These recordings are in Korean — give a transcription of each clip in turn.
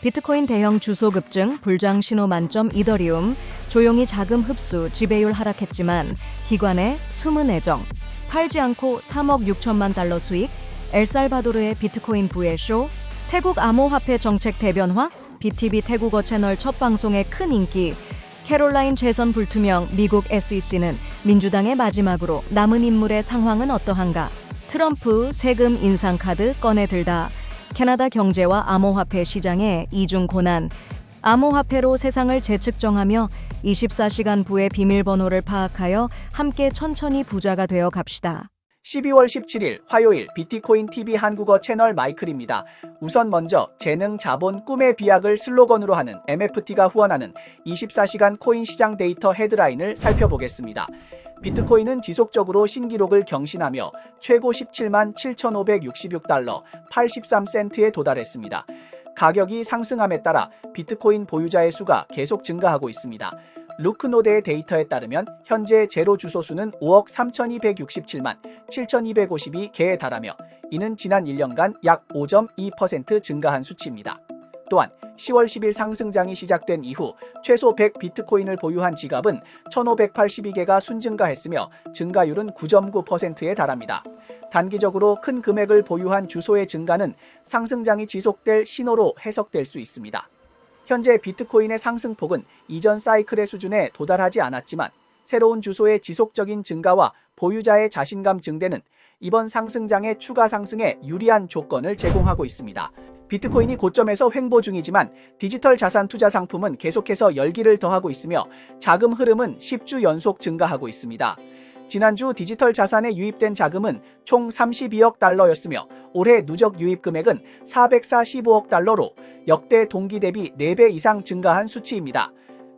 비트코인 대형 주소 급증, 불장 신호 만점 이더리움, 조용히 자금 흡수, 지배율 하락했지만 기관의 숨은 애정, 팔지 않고 3억 6천만 달러 수익, 엘살바도르의 비트코인 부의 쇼, 태국 암호화폐 정책 대변화, BTV 태국어 채널 첫 방송의 큰 인기, 캐롤라인 재선 불투명, 미국 SEC는 민주당의 마지막으로 남은 인물의 상황은 어떠한가, 트럼프 세금 인상 카드 꺼내들다, 캐나다 경제와 암호화폐 시장의 이중 고난, 암호화폐로 세상을 재측정하며 24시간 부의 비밀번호를 파악하여 함께 천천히 부자가 되어 갑시다. 12월 17일 화요일 비트코인 TV 한국어 채널 마이클입니다. 우선 먼저 재능, 자본, 꿈의 비약을 슬로건으로 하는 MFT가 후원하는 24시간 코인 시장 데이터 헤드라인을 살펴보겠습니다. 비트코인은 지속적으로 신기록을 경신하며 최고 17만 7,566달러 83센트에 도달했습니다. 가격이 상승함에 따라 비트코인 보유자의 수가 계속 증가하고 있습니다. 루크노드의 데이터에 따르면 현재 제로 주소 수는 5억 3,267만 7,252개에 달하며 이는 지난 1년간 약 5.2% 증가한 수치입니다. 또한 10월 10일 상승장이 시작된 이후 최소 100 비트코인을 보유한 지갑은 1,582개가 순증가했으며 증가율은 9.9%에 달합니다. 단기적으로 큰 금액을 보유한 주소의 증가는 상승장이 지속될 신호로 해석될 수 있습니다. 현재 비트코인의 상승폭은 이전 사이클의 수준에 도달하지 않았지만 새로운 주소의 지속적인 증가와 보유자의 자신감 증대는 이번 상승장의 추가 상승에 유리한 조건을 제공하고 있습니다. 비트코인이 고점에서 횡보 중이지만 디지털 자산 투자 상품은 계속해서 열기를 더하고 있으며 자금 흐름은 10주 연속 증가하고 있습니다. 지난주 디지털 자산에 유입된 자금은 총 32억 달러였으며 올해 누적 유입 금액은 445억 달러로 역대 동기 대비 4배 이상 증가한 수치입니다.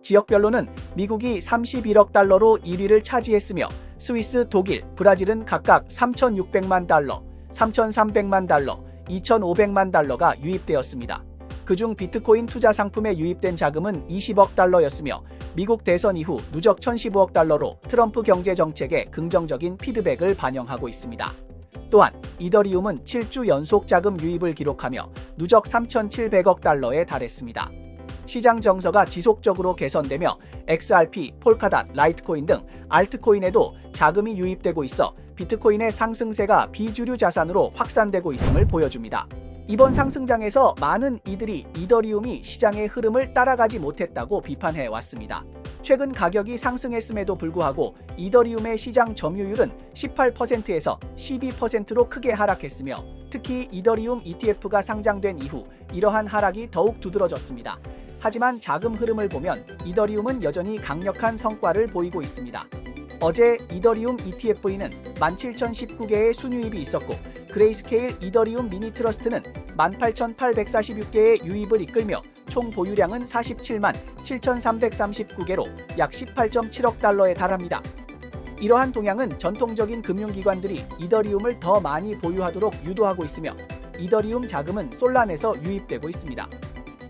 지역별로는 미국이 31억 달러로 1위를 차지했으며 스위스, 독일, 브라질은 각각 3,600만 달러, 3,300만 달러, 2,500만 달러가 유입되었습니다. 그중 비트코인 투자 상품에 유입된 자금은 20억 달러였으며 미국 대선 이후 누적 1,015억 달러로 트럼프 경제 정책의 긍정적인 피드백을 반영하고 있습니다. 또한 이더리움은 7주 연속 자금 유입을 기록하며 누적 3,700억 달러에 달했습니다. 시장 정서가 지속적으로 개선되며 XRP, 폴카닷, 라이트코인 등 알트코인에도 자금이 유입되고 있어 비트코인의 상승세가 비주류 자산으로 확산되고 있음을 보여줍니다. 이번 상승장에서 많은 이들이 이더리움이 시장의 흐름을 따라가지 못했다고 비판해 왔습니다. 최근 가격이 상승했음에도 불구하고 이더리움의 시장 점유율은 18%에서 12%로 크게 하락했으며 특히 이더리움 ETF가 상장된 이후 이러한 하락이 더욱 두드러졌습니다. 하지만 자금 흐름을 보면 이더리움은 여전히 강력한 성과를 보이고 있습니다. 어제 이더리움 ETF에는 17,019개의 순유입이 있었고 그레이스케일 이더리움 미니 트러스트는 18,846개의 유입을 이끌며 총 보유량은 47만 7,339개로 약 18.7억 달러에 달합니다. 이러한 동향은 전통적인 금융기관들이 이더리움을 더 많이 보유하도록 유도하고 있으며 이더리움 자금은 솔란에서 유입되고 있습니다.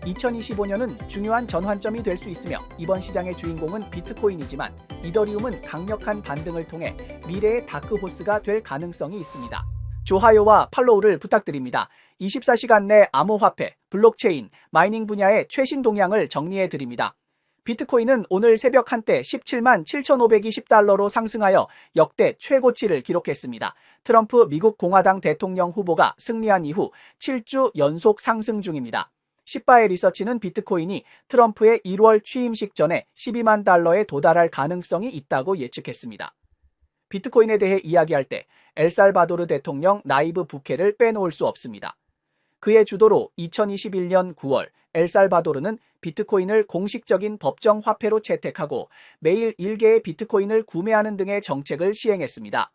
2025년은 중요한 전환점이 될 수 있으며 이번 시장의 주인공은 비트코인이지만 이더리움은 강력한 반등을 통해 미래의 다크호스가 될 가능성이 있습니다. 좋아요와 팔로우를 부탁드립니다. 24시간 내 암호화폐, 블록체인, 마이닝 분야의 최신 동향을 정리해 드립니다. 비트코인은 오늘 새벽 한때 17만 7,520달러로 상승하여 역대 최고치를 기록했습니다. 트럼프 미국 공화당 대통령 후보가 승리한 이후 7주 연속 상승 중입니다. 시바의 리서치는 비트코인이 트럼프의 1월 취임식 전에 12만 달러에 도달할 가능성이 있다고 예측했습니다. 비트코인에 대해 이야기할 때 엘살바도르 대통령 나이브 부케를 빼놓을 수 없습니다. 그의 주도로 2021년 9월 엘살바도르는 비트코인을 공식적인 법정 화폐로 채택하고 매일 1개의 비트코인을 구매하는 등의 정책을 시행했습니다.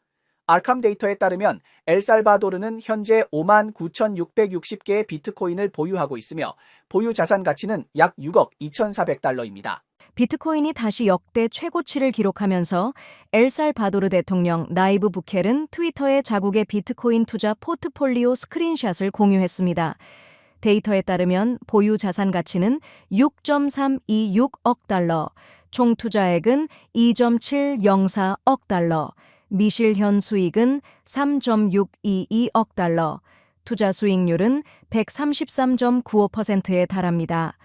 알캄 데이터에 따르면 엘살바도르는 현재 59,660개의 비트코인을 보유하고 있으며 보유 자산 가치는 약 6억 2,400달러입니다. 비트코인이 다시 역대 최고치를 기록하면서 엘살바도르 대통령 나이브 부켈은 트위터에 자국의 비트코인 투자 포트폴리오 스크린샷을 공유했습니다. 데이터에 따르면 보유 자산 가치는 6.326억 달러, 총 투자액은 2.704억 달러, 미실현 수익은 3.622억 달러, 투자 수익률은 133.95%에 달합니다.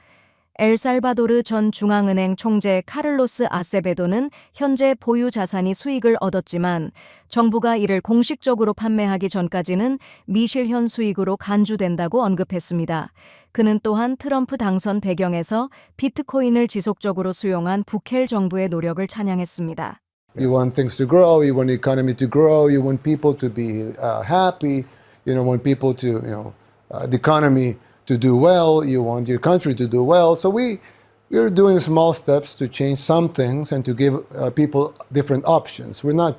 엘살바도르 전 중앙은행 총재 카를로스 아세베도는 현재 보유 자산이 수익을 얻었지만 정부가 이를 공식적으로 판매하기 전까지는 미실현 수익으로 간주된다고 언급했습니다. 그는 또한 트럼프 당선 배경에서 비트코인을 지속적으로 수용한 부켈 정부의 노력을 찬양했습니다. You want things to grow, you want the economy to grow, you want people to be happy, want people to, the economy to do well, you want your country to do well. So we're doing small steps to change some things and to give people different options. We're not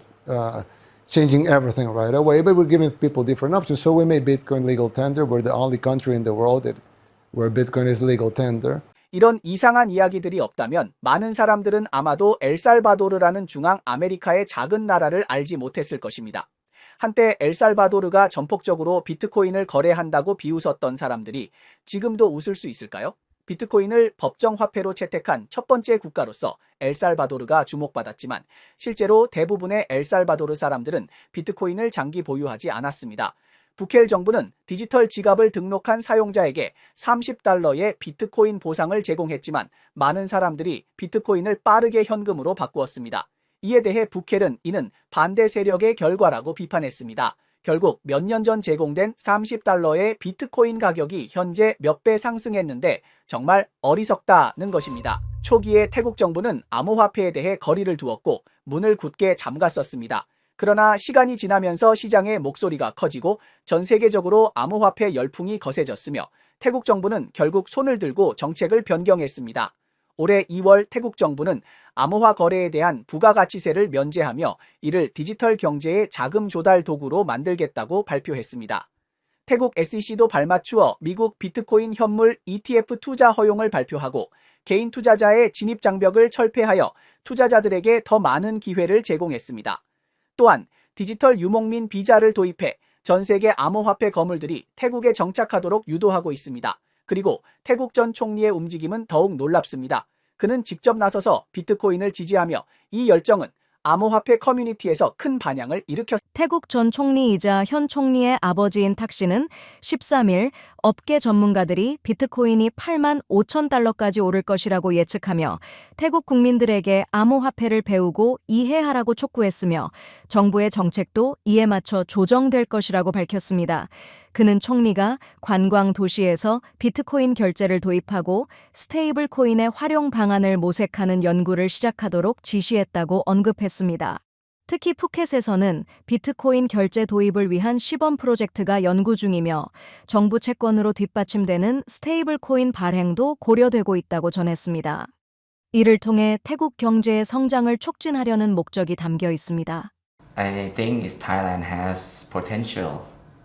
changing everything right away, but we're giving people different options. So we made Bitcoin legal tender. We're the only country in the world where Bitcoin is legal tender. 이런 이상한 이야기들이 없다면 많은 사람들은 아마도 엘살바도르라는 중앙 아메리카의 작은 나라를 알지 못했을 것입니다. 한때 엘살바도르가 전폭적으로 비트코인을 거래한다고 비웃었던 사람들이 지금도 웃을 수 있을까요? 비트코인을 법정 화폐로 채택한 첫 번째 국가로서 엘살바도르가 주목받았지만 실제로 대부분의 엘살바도르 사람들은 비트코인을 장기 보유하지 않았습니다. 부켈 정부는 디지털 지갑을 등록한 사용자에게 $30의 비트코인 보상을 제공했지만 많은 사람들이 비트코인을 빠르게 현금으로 바꾸었습니다. 이에 대해 부켈은 이는 반대 세력의 결과라고 비판했습니다. 결국 몇 년 전 제공된 $30의 비트코인 가격이 현재 몇 배 상승했는데 정말 어리석다는 것입니다. 초기에 태국 정부는 암호화폐에 대해 거리를 두었고 문을 굳게 잠갔었습니다. 그러나 시간이 지나면서 시장의 목소리가 커지고 전 세계적으로 암호화폐 열풍이 거세졌으며 태국 정부는 결국 손을 들고 정책을 변경했습니다. 올해 2월 태국 정부는 암호화 거래에 대한 부가가치세를 면제하며 이를 디지털 경제의 자금 조달 도구로 만들겠다고 발표했습니다. 태국 SEC도 발맞추어 미국 비트코인 현물 ETF 투자 허용을 발표하고 개인 투자자의 진입 장벽을 철폐하여 투자자들에게 더 많은 기회를 제공했습니다. 또한 디지털 유목민 비자를 도입해 전 세계 암호화폐 거물들이 태국에 정착하도록 유도하고 있습니다. 그리고 태국 전 총리의 움직임은 더욱 놀랍습니다. 그는 직접 나서서 비트코인을 지지하며 이 열정은 암호화폐 커뮤니티에서 큰 반향을 일으켰습니다. 태국 전 총리이자 현 총리의 아버지인 탁 씨는 13일 업계 전문가들이 비트코인이 85,000달러까지 오를 것이라고 예측하며 태국 국민들에게 암호화폐를 배우고 이해하라고 촉구했으며 정부의 정책도 이에 맞춰 조정될 것이라고 밝혔습니다. 그는 총리가 관광 도시에서 비트코인 결제를 도입하고 스테이블 코인의 활용 방안을 모색하는 연구를 시작하도록 지시했다고 언급했습니다. 특히 푸켓에서는 비트코인 결제 도입을 위한 시범 프로젝트가 연구 중이며 정부 채권으로 뒷받침되는 스테이블 코인 발행도 고려되고 있다고 전했습니다. 이를 통해 태국 경제의 성장을 촉진하려는 목적이 담겨 있습니다. I think Thailand has potential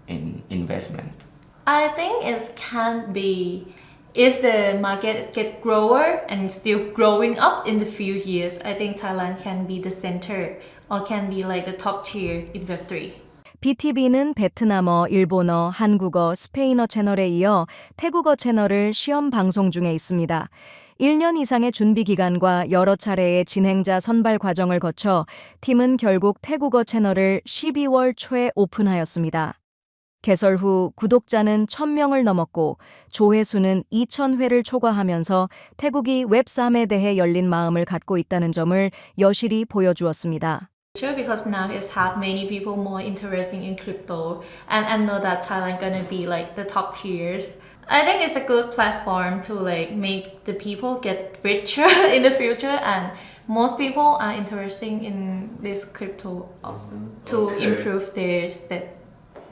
in investment. I think it can be if the market get grower and still growing up in the few years. I think Thailand can be the center or can be like the top tier in Web3. BTV는 베트남어, 일본어, 한국어, 스페인어 채널에 이어 태국어 채널을 시험 방송 중에 있습니다. 1년 이상의 준비 기간과 여러 차례의 진행자 선발 과정을 거쳐 팀은 결국 태국어 채널을 12월 초에 오픈하였습니다. 개설 후 구독자는 1,000명을 넘었고 조회수는 2,000회를 초과하면서 태국이 웹3에 대해 열린 마음을 갖고 있다는 점을 여실히 보여주었습니다. Sure, because now it's have many people more interested in crypto, and I know that Thailand gonna be like the top tiers. I think it's a good platform to like make the people get richer in the future, and most people are interested in this crypto also to improve their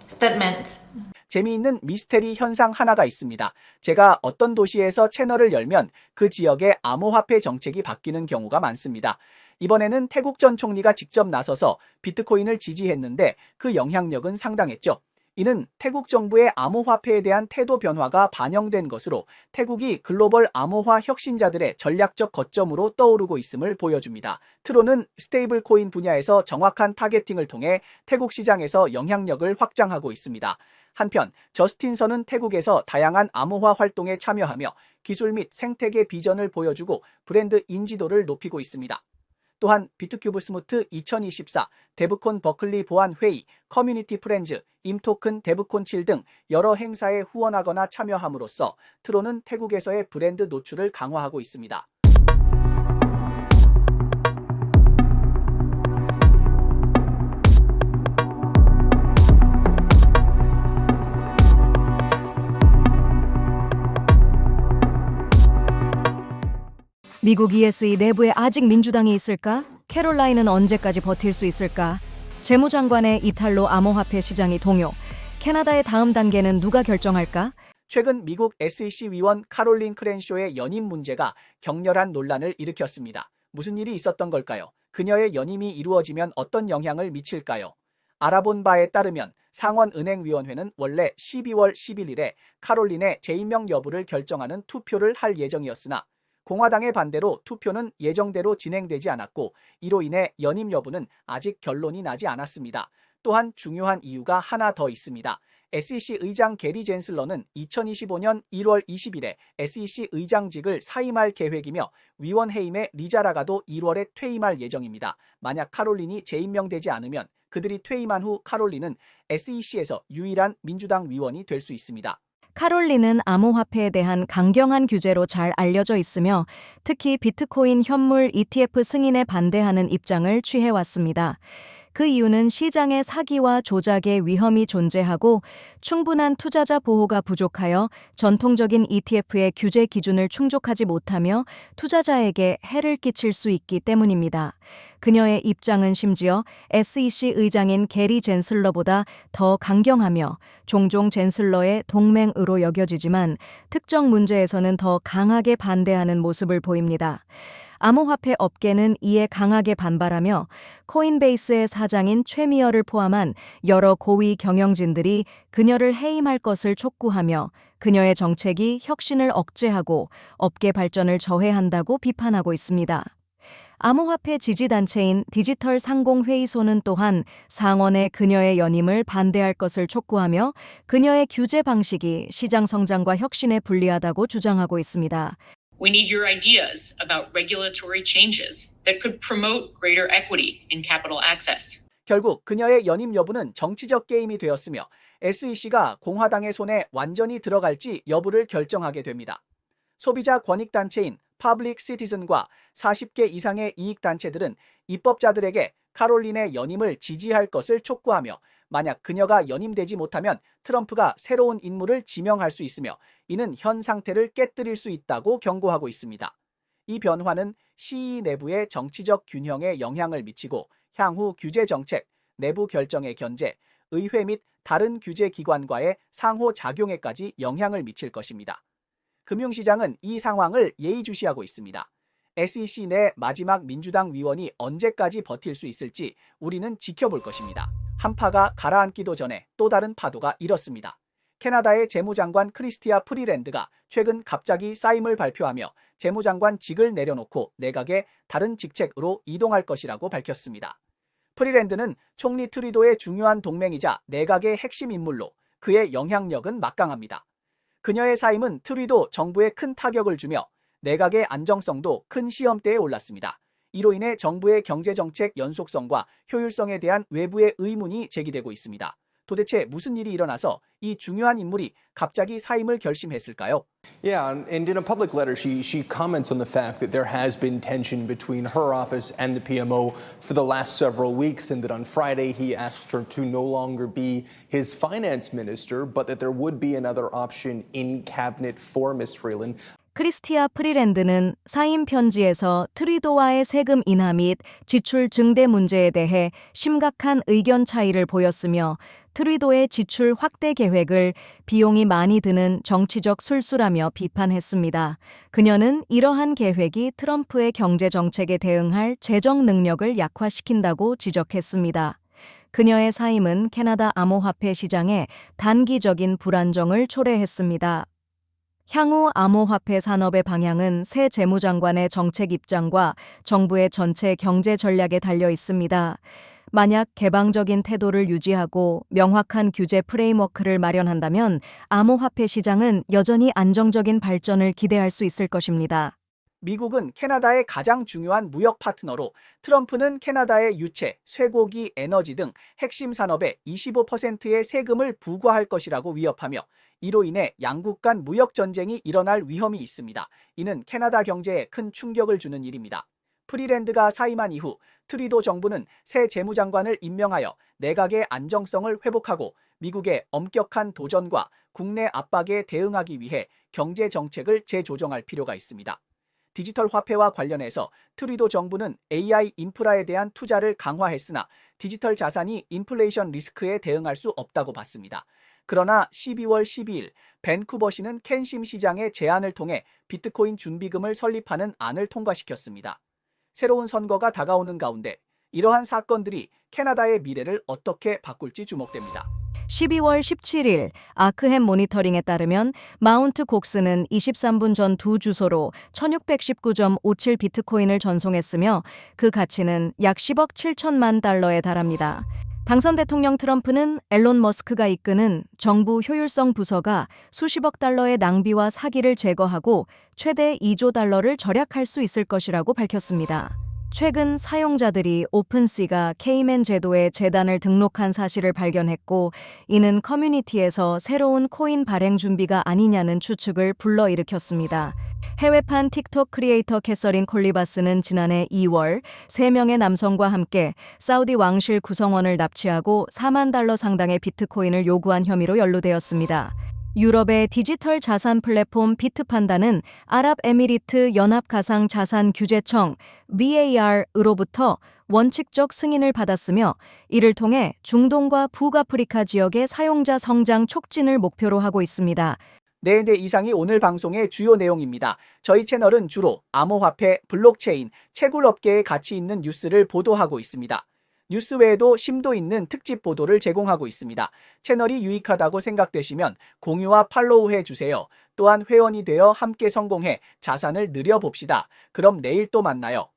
statement. 재미있는 미스테리 현상 하나가 있습니다. 제가 어떤 도시에서 채널을 열면 그 지역의 암호화폐 정책이 바뀌는 경우가 많습니다. 이번에는 태국 전 총리가 직접 나서서 비트코인을 지지했는데 그 영향력은 상당했죠. 이는 태국 정부의 암호화폐에 대한 태도 변화가 반영된 것으로 태국이 글로벌 암호화 혁신자들의 전략적 거점으로 떠오르고 있음을 보여줍니다. 트로는 스테이블 코인 분야에서 정확한 타겟팅을 통해 태국 시장에서 영향력을 확장하고 있습니다. 한편 저스틴 선은 태국에서 다양한 암호화 활동에 참여하며 기술 및 생태계 비전을 보여주고 브랜드 인지도를 높이고 있습니다. 또한 비트큐브 스무트 2024, 데브콘 버클리 보안 회의, 커뮤니티 프렌즈, 임토큰 데브콘 7 등 여러 행사에 후원하거나 참여함으로써 트론은 태국에서의 브랜드 노출을 강화하고 있습니다. 미국 ESE 내부에 아직 민주당이 있을까? 캐롤라인은 언제까지 버틸 수 있을까? 재무장관의 이탈로 암호화폐 시장이 동요. 캐나다의 다음 단계는 누가 결정할까? 최근 미국 SEC 위원 카롤린 크랜쇼의 연임 문제가 격렬한 논란을 일으켰습니다. 무슨 일이 있었던 걸까요? 그녀의 연임이 이루어지면 어떤 영향을 미칠까요? 알아본 바에 따르면 상원은행위원회는 원래 12월 11일에 카롤린의 재임명 여부를 결정하는 투표를 할 예정이었으나 공화당의 반대로 투표는 예정대로 진행되지 않았고 이로 인해 연임 여부는 아직 결론이 나지 않았습니다. 또한 중요한 이유가 하나 더 있습니다. SEC 의장 게리 젠슬러는 2025년 1월 20일에 SEC 의장직을 사임할 계획이며 위원 해임의 리자라가도 1월에 퇴임할 예정입니다. 만약 카롤린이 재임명되지 않으면 그들이 퇴임한 후 카롤린은 SEC에서 유일한 민주당 위원이 될 수 있습니다. 카롤린은 암호화폐에 대한 강경한 규제로 잘 알려져 있으며 특히 비트코인 현물 ETF 승인에 반대하는 입장을 취해왔습니다. 그 이유는 시장의 사기와 조작의 위험이 존재하고 충분한 투자자 보호가 부족하여 전통적인 ETF의 규제 기준을 충족하지 못하며 투자자에게 해를 끼칠 수 있기 때문입니다. 그녀의 입장은 심지어 SEC 의장인 게리 젠슬러보다 더 강경하며 종종 젠슬러의 동맹으로 여겨지지만 특정 문제에서는 더 강하게 반대하는 모습을 보입니다. 암호화폐 업계는 이에 강하게 반발하며 코인베이스의 사장인 최미어를 포함한 여러 고위 경영진들이 그녀를 해임할 것을 촉구하며 그녀의 정책이 혁신을 억제하고 업계 발전을 저해한다고 비판하고 있습니다. 암호화폐 지지단체인 디지털 상공회의소는 또한 상원의 그녀의 연임을 반대할 것을 촉구하며 그녀의 규제 방식이 시장 성장과 혁신에 불리하다고 주장하고 있습니다. We need your ideas about regulatory changes that could promote greater equity in capital access. 결국 그녀의 연임 여부는 정치적 게임이 되었으며 SEC가 공화당의 손에 완전히 들어갈지 여부를 결정하게 됩니다. 소비자 권익단체인 Public Citizen과 40개 이상의 이익단체들은 입법자들에게 카롤린의 연임을 지지할 것을 촉구하며 만약 그녀가 연임되지 못하면 트럼프가 새로운 인물을 지명할 수 있으며 이는 현 상태를 깨뜨릴 수 있다고 경고하고 있습니다. 이 변화는 CE 내부의 정치적 균형에 영향을 미치고 향후 규제 정책, 내부 결정의 견제, 의회 및 다른 규제 기관과의 상호작용에까지 영향을 미칠 것입니다. 금융시장은 이 상황을 예의주시하고 있습니다. SEC 내 마지막 민주당 위원이 언제까지 버틸 수 있을지 우리는 지켜볼 것입니다. 한파가 가라앉기도 전에 또 다른 파도가 일었습니다. 캐나다의 재무장관 크리스티아 프리랜드가 최근 갑자기 사임을 발표하며 재무장관직을 내려놓고 내각의 다른 직책으로 이동할 것이라고 밝혔습니다. 프리랜드는 총리 트리도의 중요한 동맹이자 내각의 핵심 인물로 그의 영향력은 막강합니다. 그녀의 사임은 트리도 정부에 큰 타격을 주며 내각의 안정성도 큰 시험대에 올랐습니다. 이로 인해 정부의 경제정책 연속성과 효율성에 대한 외부의 의문이 제기되고 있습니다. 도대체 무슨 일이 일어나서 이 중요한 인물이 갑자기 사임을 결심했을까요? Yeah, and in a public letter, she comments on the fact that there has been tension between her office and the PMO for the last several weeks, and that on Friday he asked her to no longer be his finance minister, but that there would be another option in cabinet for Ms. Freeland. 크리스티아 프리랜드는 사임 편지에서 트리도와의 세금 인하 및 지출 증대 문제에 대해 심각한 의견 차이를 보였으며 트리도의 지출 확대 계획을 비용이 많이 드는 정치적 술수라며 비판했습니다. 그녀는 이러한 계획이 트럼프의 경제 정책에 대응할 재정 능력을 약화시킨다고 지적했습니다. 그녀의 사임은 캐나다 암호화폐 시장에 단기적인 불안정을 초래했습니다. 향후 암호화폐 산업의 방향은 새 재무장관의 정책 입장과 정부의 전체 경제 전략에 달려 있습니다. 만약 개방적인 태도를 유지하고 명확한 규제 프레임워크를 마련한다면 암호화폐 시장은 여전히 안정적인 발전을 기대할 수 있을 것입니다. 미국은 캐나다의 가장 중요한 무역 파트너로 트럼프는 캐나다의 유채, 쇠고기, 에너지 등 핵심 산업에 25%의 세금을 부과할 것이라고 위협하며 이로 인해 양국 간 무역 전쟁이 일어날 위험이 있습니다. 이는 캐나다 경제에 큰 충격을 주는 일입니다. 프리랜드가 사임한 이후 트리도 정부는 새 재무장관을 임명하여 내각의 안정성을 회복하고 미국의 엄격한 도전과 국내 압박에 대응하기 위해 경제 정책을 재조정할 필요가 있습니다. 디지털 화폐와 관련해서 트리도 정부는 AI 인프라에 대한 투자를 강화했으나 디지털 자산이 인플레이션 리스크에 대응할 수 없다고 봤습니다. 그러나 12월 12일 밴쿠버시는 캔심 시장의 제안을 통해 비트코인 준비금을 설립하는 안을 통과시켰습니다. 새로운 선거가 다가오는 가운데 이러한 사건들이 캐나다의 미래를 어떻게 바꿀지 주목됩니다. 12월 17일 아크햄 모니터링에 따르면 마운트 곡스는 23분 전 두 주소로 1619.57 비트코인을 전송했으며 그 가치는 약 10억 7천만 달러에 달합니다. 당선 대통령 트럼프는 앨런 머스크가 이끄는 정부 효율성 부서가 수십억 달러의 낭비와 사기를 제거하고 최대 2조 달러를 절약할 수 있을 것이라고 밝혔습니다. 최근 사용자들이 오픈시가 케이맨 제도에 재단을 등록한 사실을 발견했고 이는 커뮤니티에서 새로운 코인 발행 준비가 아니냐는 추측을 불러일으켰습니다. 해외판 틱톡 크리에이터 캐서린 콜리바스는 지난해 2월 3명의 남성과 함께 사우디 왕실 구성원을 납치하고 4만 달러 상당의 비트코인을 요구한 혐의로 연루되었습니다. 유럽의 디지털 자산 플랫폼 비트판다는 아랍에미리트 연합가상자산규제청 VAR으로부터 원칙적 승인을 받았으며 이를 통해 중동과 북아프리카 지역의 사용자 성장 촉진을 목표로 하고 있습니다. 네, 이상이 오늘 방송의 주요 내용입니다. 저희 채널은 주로 암호화폐, 블록체인, 채굴업계에 가치 있는 뉴스를 보도하고 있습니다. 뉴스 외에도 심도 있는 특집 보도를 제공하고 있습니다. 채널이 유익하다고 생각되시면 공유와 팔로우 해주세요. 또한 회원이 되어 함께 성공해 자산을 늘려봅시다. 그럼 내일 또 만나요.